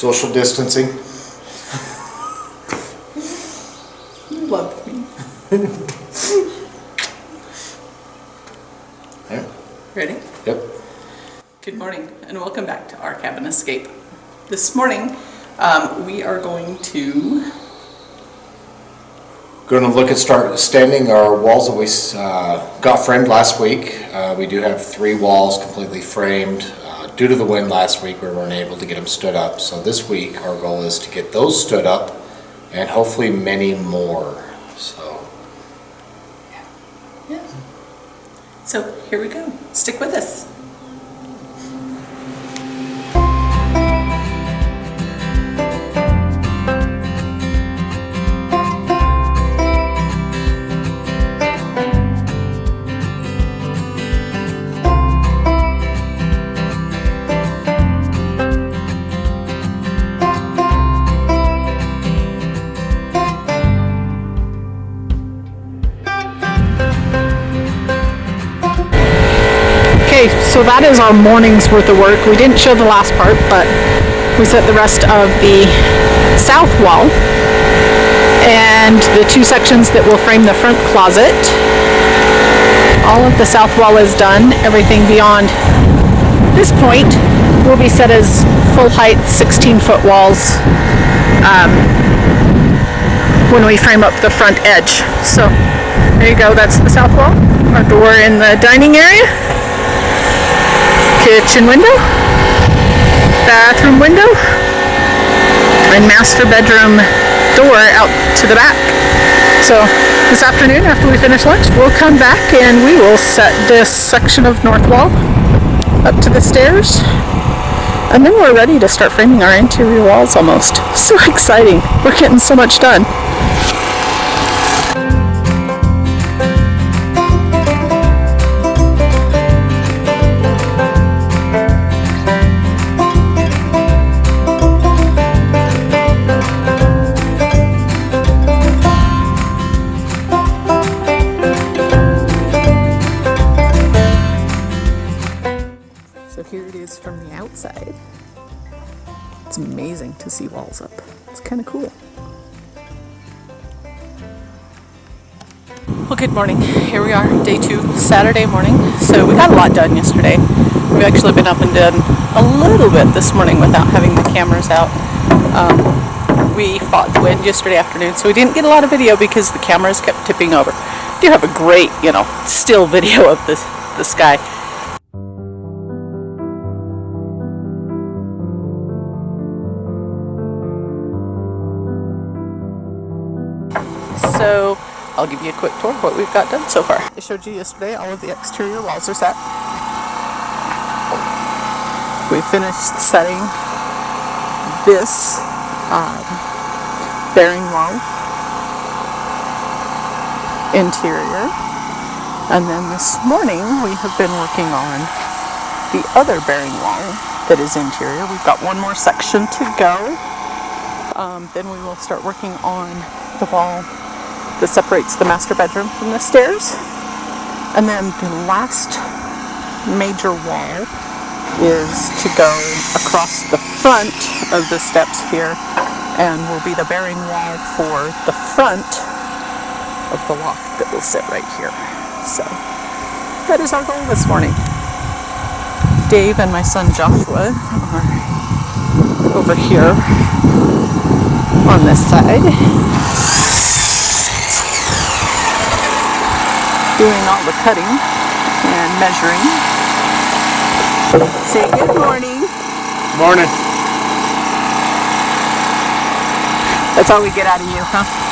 Social distancing. Love me. Yeah. Ready? Yep. Good morning and welcome back to Our Cabin Escape. This morning we are going to look at standing our walls that we got framed last week. We do have 3 walls completely framed. Due to the wind last week, we weren't able to get them stood up. So this week, our goal is to get those stood up and hopefully many more. So, yeah. So here we go. Stick with us. So that is our morning's worth of work. We didn't show the last part, but we set the rest of the south wall and the 2 sections that will frame the front closet. All of the south wall is done. Everything beyond this point will be set as full height 16-foot walls when we frame up the front edge. So there you go, that's the south wall. Our door in the dining area. Kitchen window, bathroom window, and master bedroom door out to the back. So this afternoon after we finish lunch, we'll come back and we will set this section of north wall up to the stairs. And then we're ready to start framing our interior walls almost. So exciting. We're getting so much done. Here it is from the outside. It's amazing to see walls up. It's kind of cool. Well, good morning. Here we are, day 2, Saturday morning. So we got a lot done yesterday. We've actually been up and done a little bit this morning without having the cameras out. We fought the wind yesterday afternoon, so we didn't get a lot of video because the cameras kept tipping over. We do have a great, still video of the sky. So I'll give you a quick tour of what we've got done so far. I showed you yesterday all of the exterior walls are set. We finished setting this bearing wall interior, and then this morning we have been working on the other bearing wall that is interior. We've got one more section to go. Then we will start working on the wall that separates the master bedroom from the stairs. And then the last major wall is to go across the front of the steps here and will be the bearing wall for the front of the loft that will sit right here. So that is our goal this morning. Dave and my son Joshua are over here on this side, doing all the cutting and measuring. Say good morning. Morning. That's all we get out of you, huh?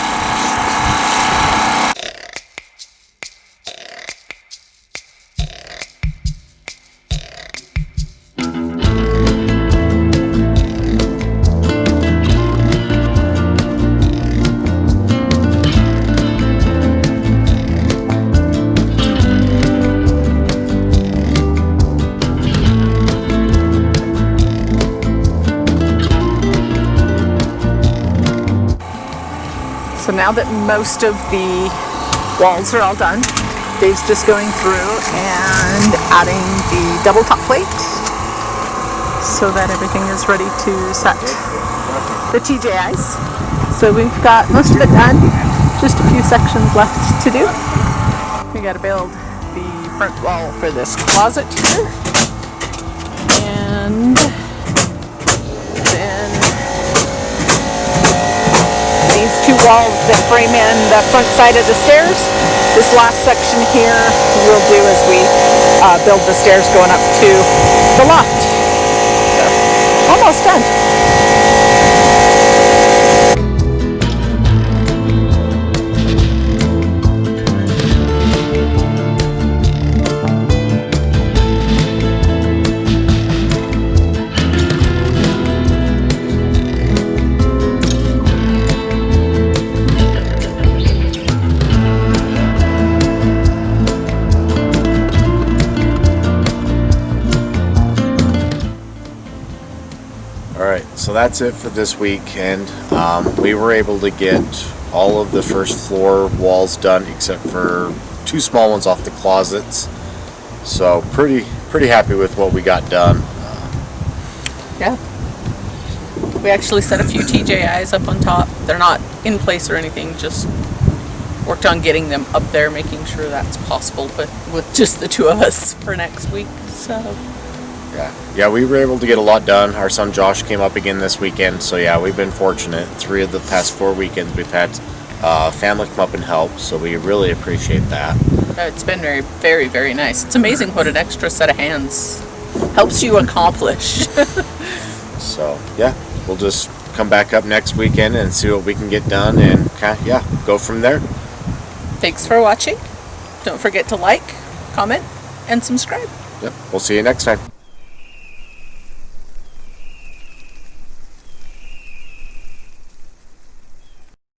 So now that most of the walls are all done, Dave's just going through and adding the double top plate so that everything is ready to set the TJIs. So we've got most of it done, just a few sections left to do. We got to build the front wall for this closet here, and then these two walls that frame in the front side of the stairs. This last section here we'll do as we build the stairs going up to the loft. So, almost done. Alright, so that's it for this weekend. We were able to get all of the first floor walls done except for 2 small ones off the closets. So pretty happy with what we got done. Yeah. We actually set a few TJIs up on top. They're not in place or anything, just worked on getting them up there, making sure that's possible, but with just the 2 of us for next week. So Yeah, we were able to get a lot done. Our son Josh came up again this weekend, so yeah, we've been fortunate. 3 of the past 4 weekends we've had family come up and help, so we really appreciate that. it's been very, very, very nice. It's amazing what an extra set of hands helps you accomplish. So yeah, we'll just come back up next weekend and see what we can get done and go from there. Thanks for watching. Don't forget to like, comment, and subscribe. Yep, we'll see you next time.